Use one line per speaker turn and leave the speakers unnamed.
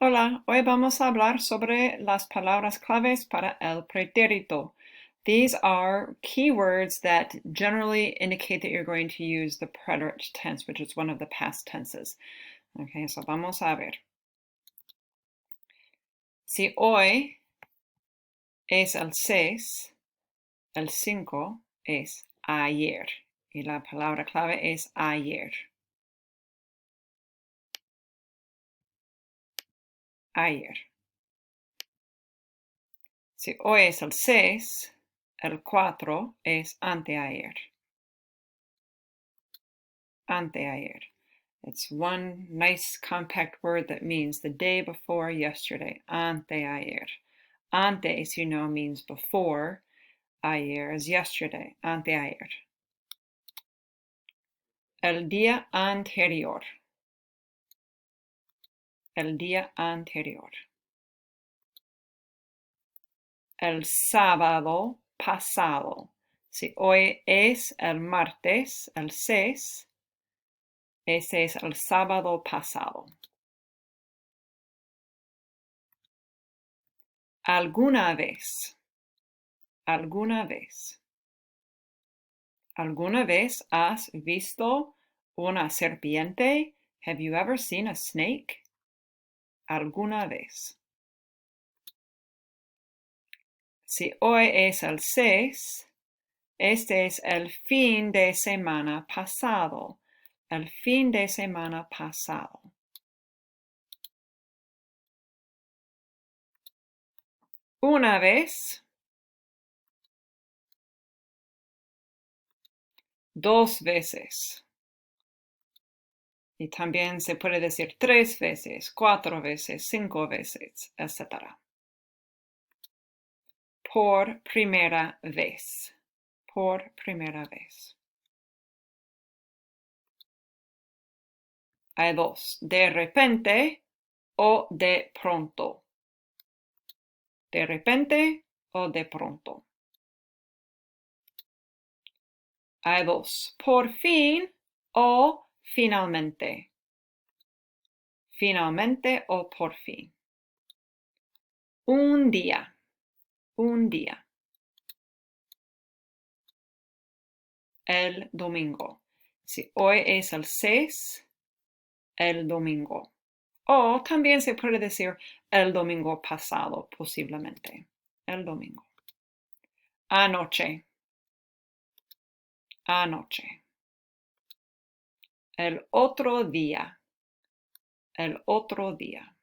Hola, hoy vamos a hablar sobre las palabras claves para el pretérito. These are keywords that generally indicate that you're going to use the preterite tense, which is one of the past tenses. Okay, so vamos a ver. Si hoy es el 6, el 5 es ayer. Y la palabra clave es ayer. Ayer. Si hoy es el 6, el 4 es anteayer. Anteayer. It's one nice compact word that means the day before yesterday. Anteayer. Ante, as you know, means before. Ayer is yesterday. Anteayer. El día anterior. El día anterior. El sábado pasado. Si hoy es el martes, el 6, ese es el sábado pasado. Alguna vez. Alguna vez. ¿Alguna vez has visto una serpiente? Have you ever seen a snake? ¿Alguna vez? Si hoy es el 6, este es el fin de semana pasado. El fin de semana pasado. Una vez. Dos veces. Y también se puede decir 3 veces, 4 veces, 5 veces, etc. Por primera vez. Por primera vez. Hay dos, de repente o de pronto. De repente o de pronto. Hay dos, por fin o finalmente. Finalmente o por fin. Un día. Un día. El domingo. Si hoy es el 6, el domingo. O también se puede decir el domingo pasado, posiblemente. El domingo. Anoche. Anoche. El otro día. El otro día.